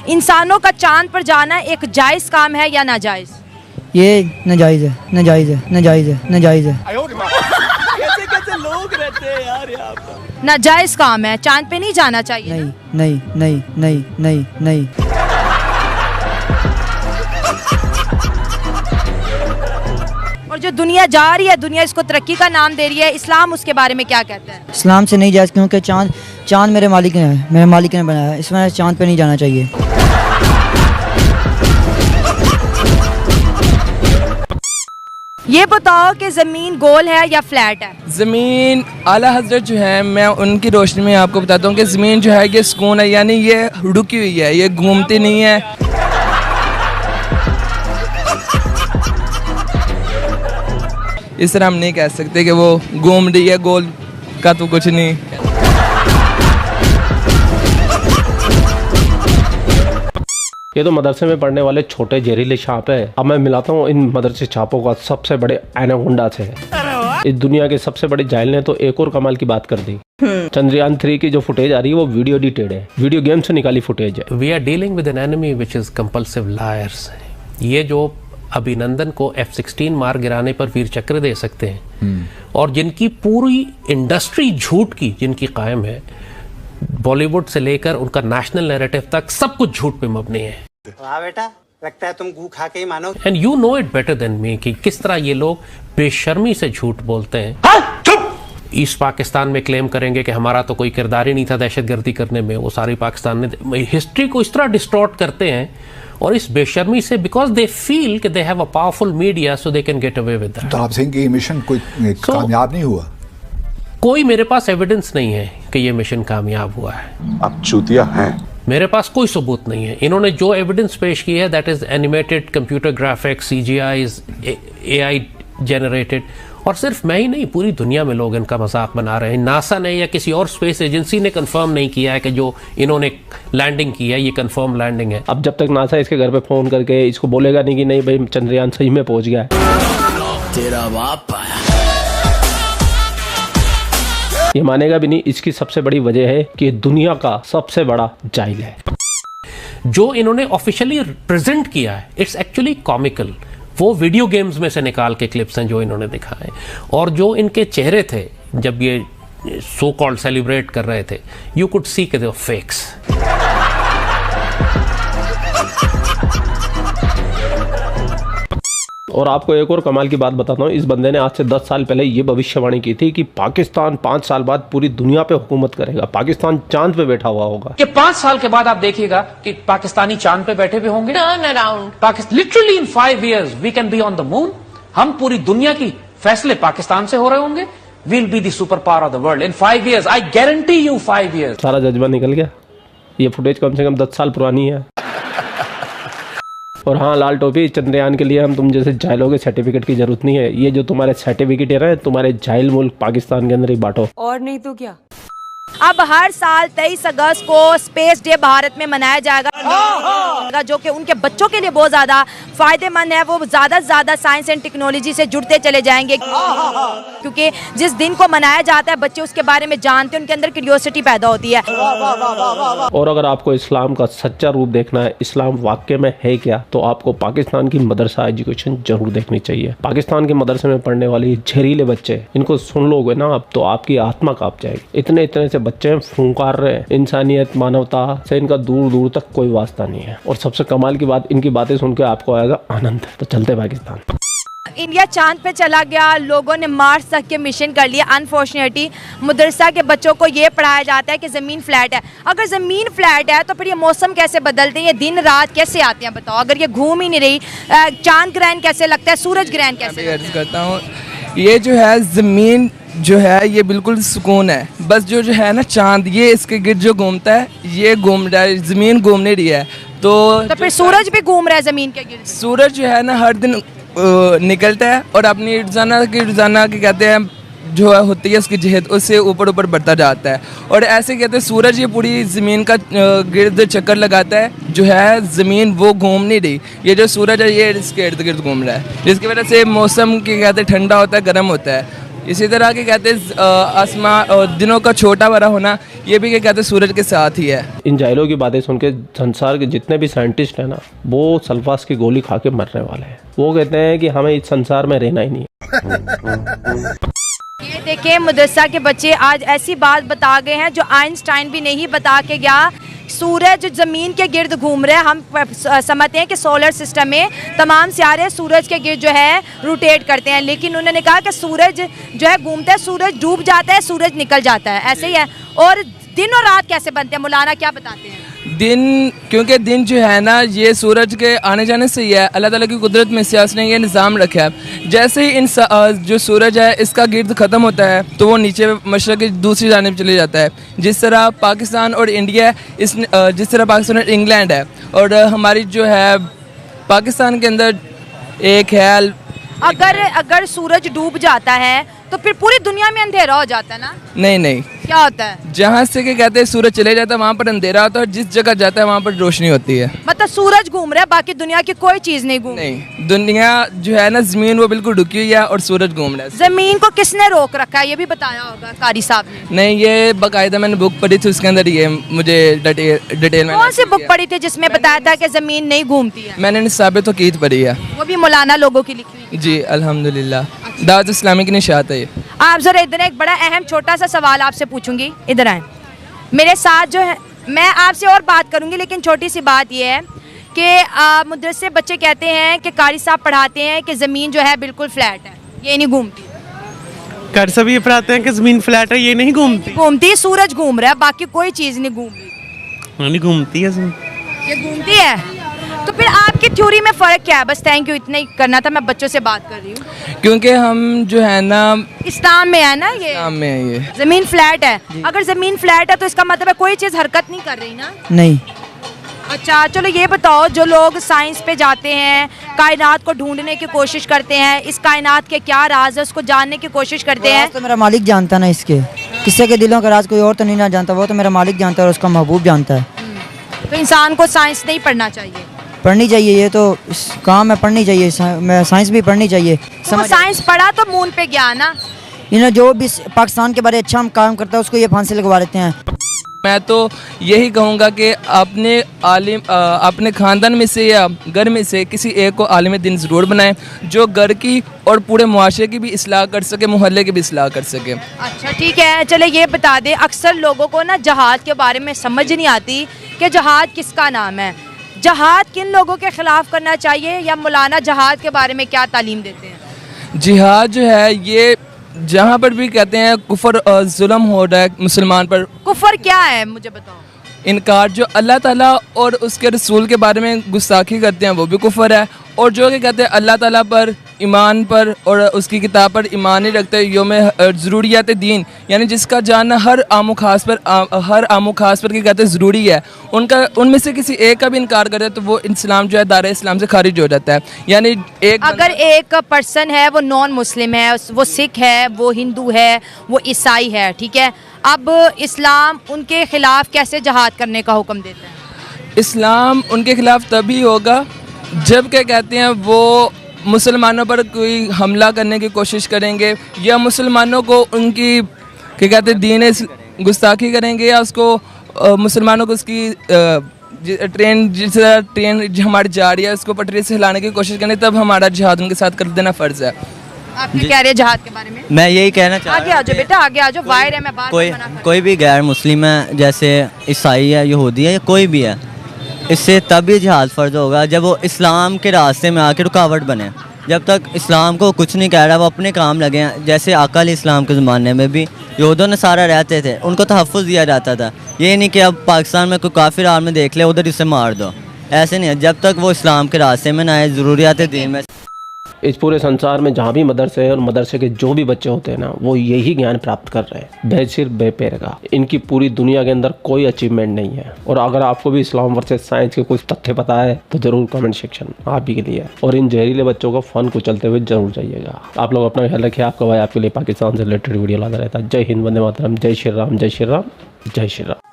इंसानों का चांद पर जाना एक जायज़ काम है या नाजायज़? ये नाजायज़ है, नाजायज़ है, नाजायज़ है, नाजायज़ है। कैसे कैसे लोग रहते हैं यार यहाँ पर। नाजायज़ काम है, चांद पे नहीं जाना चाहिए। नहीं नहीं नहीं नहीं नहीं नहीं। और जो दुनिया जा रही है, दुनिया इसको तरक्की का नाम दे रही है, इस्लाम उसके बारे में क्या कहता है? इस्लाम से नहीं जायज़, क्योंकि चाँद मेरे मालिक ने है, मेरे मालिक ने बनाया है, इसमें चाँद पे नहीं जाना चाहिए। ये बताओ कि ज़मीन गोल है या फ्लैट है? ज़मीन आला हज़रत जो है, मैं उनकी रोशनी में आपको बताता हूँ कि ज़मीन जो है ये सुकून है, यानी ये रुकी हुई है, ये घूमती नहीं है। इस तरह हम नहीं कह सकते कि वो घूम रही है, गोल का तो कुछ नहीं। ये तो मदरसे में पढ़ने वाले छोटे जहरीले सांप है। अब मैं मिलाता हूँ इन मदरसे छापों का सबसे बड़े एनाकोंडा से। इस दुनिया के सबसे बड़े जाहिल ने तो एक और कमाल की बात कर दी। चंद्रयान 3 की जो फुटेज आ रही है वो वीडियो एडिटेड है, वीडियो गेम से निकाली फुटेज है। We are dealing with an enemy which is compulsive liars. ये जो अभिनंदन को F-16 मार गिराने पर वीर चक्र दे सकते हैं और जिनकी पूरी इंडस्ट्री झूठ की जिनकी कायम है, बॉलीवुड से लेकर उनका नेशनल नैरेटिव तक सब कुछ झूठ पे मबनी है। वाह बेटा, लगता है तुम गू खा के ही मानो। And you know it better than me कि किस तरह ये लोग बेशर्मी से झूठ बोलते हैं। ईस्ट पाकिस्तान में क्लेम करेंगे कि हमारा तो कोई किरदार ही नहीं था दहशतगर्दी करने में, वो सारी पाकिस्तान ने हिस्ट्री को इस तरह डिस्टॉर्ट करते हैं और इस बेशर्मी से, बिकॉज दे फील कि they have a powerful media so they can get away with that. तो आप सिंह की मिशन कोई कामयाब नहीं हुआ? कोई मेरे पास एविडेंस नहीं है कि ये मिशन कामयाब हुआ है। आप चूतिया हैं। मेरे पास कोई सबूत नहीं है। इन्होंने जो एविडेंस पेश की है that is animated computer graphics, CGI, AI generated. और सिर्फ मैं ही नहीं, पूरी दुनिया में लोग इनका मजाक बना रहे हैं। नासा ने या किसी और स्पेस एजेंसी ने कंफर्म नहीं किया है कि जो इन्होंने लैंडिंग की है ये कंफर्म लैंडिंग है। अब जब तक नासा इसके घर पे फोन करके इसको बोलेगा नहीं कि नहीं भाई चंद्रयान सही में पहुंच गया है, तेरा बाप आया। ये मानेगा भी नहीं। इसकी सबसे बड़ी वजह है कि दुनिया का सबसे बड़ा जाहिल है। जो इन्होंने ऑफिशियली प्रेजेंट किया है इट्स एक्चुअली कॉमिकल। वो वीडियो गेम्स में से निकाल के क्लिप्स हैं जो इन्होंने दिखाए, और जो इनके चेहरे थे जब ये सो कॉल्ड सेलिब्रेट कर रहे थे, यू कुड सी के दे वर फेक्स। और आपको एक और कमाल की बात बताता हूँ, इस बंदे ने आज से 10 साल पहले ये भविष्यवाणी की थी कि पाकिस्तान 5 साल बाद पूरी दुनिया पे हुकूमत करेगा, पाकिस्तान चांद पे बैठा हुआ होगा। कि 5 साल के बाद आप देखिएगा कि पाकिस्तानी चांद पे बैठे हुए होंगे। Turn around literally in 5 years we can be on the moon. हम पूरी दुनिया की फैसले पाकिस्तान से हो रहे होंगे। We'll be the super power of the world in 5 years। I guarantee you 5 years। सारा जज्बा निकल गया। ये फुटेज कम से कम 10 साल पुरानी है। और हाँ लाल टोपी, चंद्रयान के लिए हम तुम जैसे जाहिलों के सर्टिफिकेट की जरूरत नहीं है। ये जो तुम्हारे सर्टिफिकेट है ना, तुम्हारे जाहिल मुल्क पाकिस्तान के अंदर ही बांटो। और नहीं तो क्या। अब हर साल 23 अगस्त को स्पेस डे भारत में मनाया जाएगा, जो कि उनके बच्चों के लिए बहुत ज़्यादा फायदेमंद है। वो ज़्यादा से ज़्यादा साइंस एंड टेक्नोलॉजी से जुड़ते चले जाएंगे, क्योंकि जिस दिन को मनाया जाता है बच्चे उसके बारे में जानते हैं, उनके अंदर क्यूरियोसिटी पैदा होती है। और अगर आपको इस्लाम का सच्चा रूप देखना है, इस्लाम वाकई में है क्या, तो आपको पाकिस्तान की मदरसा एजुकेशन जरूर देखनी चाहिए। पाकिस्तान के मदरसे में पढ़ने वाले जहरीले बच्चे, इनको सुन लोगे ना आप तो आपकी आत्मा कांप जाएगी। इतने इतने से बच्चे फूंकार रहे हैं। इंसानियत मानवता से इनका दूर दूर तक कोई वास्ता नहीं है। और सबसे कमाल की बात, इनकी बातें सुन के आपको आएगा आनंद। तो चलते पाकिस्तान। इंडिया चांद पे चला गया, लोगों ने मार्स तक के मिशन कर लिया। अनफॉर्चुनेटली मदरसा के बच्चों को ये पढ़ाया जाता है कि ज़मीन फ्लैट है। अगर ज़मीन फ्लैट है तो फिर ये मौसम कैसे बदलते हैं, ये दिन रात कैसे आते हैं बताओ। अगर ये घूम ही नहीं रही, चांद ग्रहण कैसे लगता है, सूरज ग्रहण कैसे करता हूँ। ये जो है ज़मीन जो है ये बिल्कुल सुकून है, बस जो है ना चांद, ये इसके गिर्द जो घूमता है, ये घूम रहा है, ज़मीन घूम नहीं रही है। तो फिर सूरज भी घूम रहा है ज़मीन के गिर्द। सूरज जो है ना हर दिन निकलता है और अपनी रोज़ाना की कहते हैं जो है होती है उसकी जहत, उससे ऊपर ऊपर बढ़ता जाता है। और ऐसे कहते हैं सूरज ये पूरी ज़मीन का गिर्द चक्कर लगाता है, जो है ज़मीन वो घूम नहीं रही। ये जो सूरज है ये इसके इर्द गिर्द घूम रहा है, जिसकी वजह से मौसम की कहते हैं ठंडा होता है, गर्म होता है। इसी तरह के कहते हैं आसमां दिनों का छोटा बड़ा होना, ये भी क्या कहते हैं सूरज के साथ ही है। इन जाहिलों की बातें सुन के संसार के जितने भी साइंटिस्ट हैं ना, वो सल्फास की गोली खा के मरने वाले हैं। वो कहते हैं कि हमें इस संसार में रहना ही नहीं है। ये देखिए मदरसा के बच्चे आज ऐसी बात बता गए हैं जो आइंस्टाइन भी नहीं बता के गया। सूरज जमीन के गिर्द घूम रहे हैं। हम समझते हैं कि सोलर सिस्टम में तमाम सितारे सूरज के गिर्द जो है रोटेट करते हैं, लेकिन उन्होंने कहा कि सूरज जो है घूमता है, सूरज डूब जाता है, सूरज निकल जाता है, ऐसे ही है। और दिन और रात कैसे बनते हैं, मौलाना क्या बताते हैं? दिन, क्योंकि दिन जो है ना ये सूरज के आने जाने से ही है। अल्लाह ताला की कुदरत में से उसने ये निज़ाम रखा है। जैसे ही इन जो सूरज है इसका गिर्द ख़त्म होता है तो वो नीचे मशरक़ की दूसरी जानिब चले जाता है। जिस तरह पाकिस्तान और इंडिया जिस तरह पाकिस्तान और इंग्लैंड है, और हमारी जो है पाकिस्तान के अंदर एक है। अगर सूरज डूब जाता है तो फिर पूरी दुनिया में अंधेरा हो जाता है ना? नहीं, क्या होता है? जहाँ से के कहते हैं सूरज चले जाता है वहाँ पर अंधेरा होता है, और जिस जगह जाता है वहाँ पर रोशनी होती है। मतलब सूरज घूम रहा है, बाकी दुनिया की कोई चीज नहीं घूम रही। नहीं, दुनिया जो है ना जमीन वो बिल्कुल रुकी हुई है और सूरज घूम रहा है। जमीन को किसने रोक रखा है ये भी बताया होगा कारी साहब ने। नहीं, ये बाकायदा मैंने बुक पढ़ी थी, उसके अंदर ये मुझे डिटेल में। कौन सी बुक पढ़ी थी जिसमें बताया था कि जमीन नहीं घूमती है? मैंने निसाब तौक़ीद पढ़ी है, वो भी मौलाना लोगों की लिखी हुई। जी अल्हम्दुलिल्लाह। दावत इस्लामी की निशात है ये। आप जरा इधर एक बड़ा अहम छोटा सा सवाल आपसे पूछूंगी, इधर आए मेरे साथ जो है। मैं आपसे और बात करूंगी, लेकिन छोटी सी बात ये है कि मदरसे बच्चे कहते हैं कि कारी साहब पढ़ाते हैं कि ज़मीन जो है बिल्कुल फ्लैट है, ये नहीं घूमती। कारी साहब ये पढ़ाते हैं कि जमीन फ्लैट है, ये नहीं घूमती। सूरज घूम रहा है, बाकी कोई चीज़ नहीं घूम रही। नहीं घूमती है, ये घूमती है। तो फिर आपकी थ्योरी में फ़र्क क्या है? बस थैंक यू, इतना ही करना था, मैं बच्चों से बात कर रही हूँ। क्योंकि हम जो है ना इस्लाम में है ना, ये इस्लाम में है, ये ज़मीन फ्लैट है। अगर ज़मीन फ्लैट है तो इसका मतलब है कोई चीज़ हरकत नहीं कर रही ना? नहीं। अच्छा चलो ये बताओ, जो लोग साइंस पे जाते हैं, कायनात को ढूंढने की कोशिश करते हैं, इस कायनात के क्या राज है उसको जानने की कोशिश करते हैं। तो मेरा मालिक जानता है ना, इसके किसी के दिलों का राज कोई और तो नहीं ना जानता, वो तो मेरा मालिक जानता है और उसका महबूब जानता है। तो इंसान को साइंस नहीं पढ़ना चाहिए? पढ़नी चाहिए, ये तो इस काम में पढ़नी चाहिए, साइंस भी पढ़नी चाहिए। तो साइंस पढ़ा तो मून पे गया ना। जो भी पाकिस्तान के बारे अच्छा काम करता है उसको ये फांसी लगवा देते हैं। मैं तो यही कहूँगा कि अपने ख़ानदान में से या घर में से किसी एक को आलिम दिन ज़रूर बनाएं, जो घर की और पूरे मुआशरे की भी इस्लाह कर सके, मोहल्ले की भी इस्लाह कर सके। अच्छा ठीक है, चले ये बता दें, अक्सर लोगों को ना जहाद के बारे में समझ नहीं आती कि जहाद किसका नाम है। जहाद किन लोगों के ख़िलाफ़ करना चाहिए, या मौलाना जहाद के बारे में क्या तालीम देते हैं? जिहाद जो है ये जहाँ पर भी कहते हैं कुफर और जुल्म हो रहा है मुसलमान पर। कुफर क्या है मुझे बताओ? इनकार, जो अल्लाह ताला और उसके रसूल के बारे में गुस्ताखी करते हैं वो भी कुफर है। और जो कि कहते हैं अल्लाह ताला पर, ईमान पर और उसकी किताब पर ईमान नहीं रखते, योम ज़रूरियात दीन, यानी जिसका जानना हर आमो खास पर क्या कहते हैं ज़रूरी है, उनमें से किसी एक का भी इनकार करे तो वो इस्लाम जो है दायरे इस्लाम से खारिज हो जाता है। यानी अगर एक पर्सन है वो नॉन मुस्लिम है, वो सिख है, वो हिंदू है, वो ईसाई है, ठीक है, अब इस्लाम उनके ख़िलाफ़ कैसे जहाद करने का हुक्म देता है? इस्लाम उनके ख़िलाफ़ तभी होगा जब क्या कहते हैं वो मुसलमानों पर कोई हमला करने की कोशिश करेंगे, या मुसलमानों को उनकी क्या कहते हैं दीन गुस्ताखी करेंगे, या उसको मुसलमानों को उसकी ट्रेन हमारी जा रही है उसको पटरी से हिलाने की कोशिश करेंगे, तब हमारा जिहाद उनके साथ कर देना फ़र्ज़ है। आप क्या कह रहे हैं जहाद के बारे में? मैं यही कहना चाह आगे आ जाओ बेटा, आगे आ जाओ, वायर है, मैं बात कोई भी गैर मुस्लिम है, जैसे ईसाई है, यहूदी है, या कोई भी है, इससे तभी जिहाद फ़र्ज होगा जब वो इस्लाम के रास्ते में आके रुकावट बने। जब तक इस्लाम को कुछ नहीं कह रहा, वो अपने काम लगे हैं। जैसे अकाल इस्लाम के ज़माने में भी यहूदों नसारा रहते थे, उनको तहफ़्फ़ुज़ दिया जाता था। ये नहीं कि अब पाकिस्तान में कोई काफिर आर्मी देख ले उधर इसे मार दो, ऐसे नहीं है। जब तक वो इस्लाम के रास्ते में ना आए, ज़रूरियात दीन में। इस पूरे संसार में जहाँ भी मदरसे हैं और मदरसे के जो भी बच्चे होते हैं ना, वो यही ज्ञान प्राप्त कर रहे हैं, बेसिर बेपेर का। इनकी पूरी दुनिया के अंदर कोई अचीवमेंट नहीं है। और अगर आपको भी इस्लाम वर्सेस साइंस के कुछ तथ्य पता है तो जरूर कमेंट सेक्शन आप ही के लिए है। और इन जहरीले बच्चों को फन को चलते हुए जरूर जाइएगा। आप लोग अपना ख्याल रखिए। आपका भाई आपके लिए पाकिस्तान से रिलेटेड वीडियो लाता रहता है। जय हिंद, वंदे मातरम, जय श्री राम, जय श्री राम, जय श्री राम।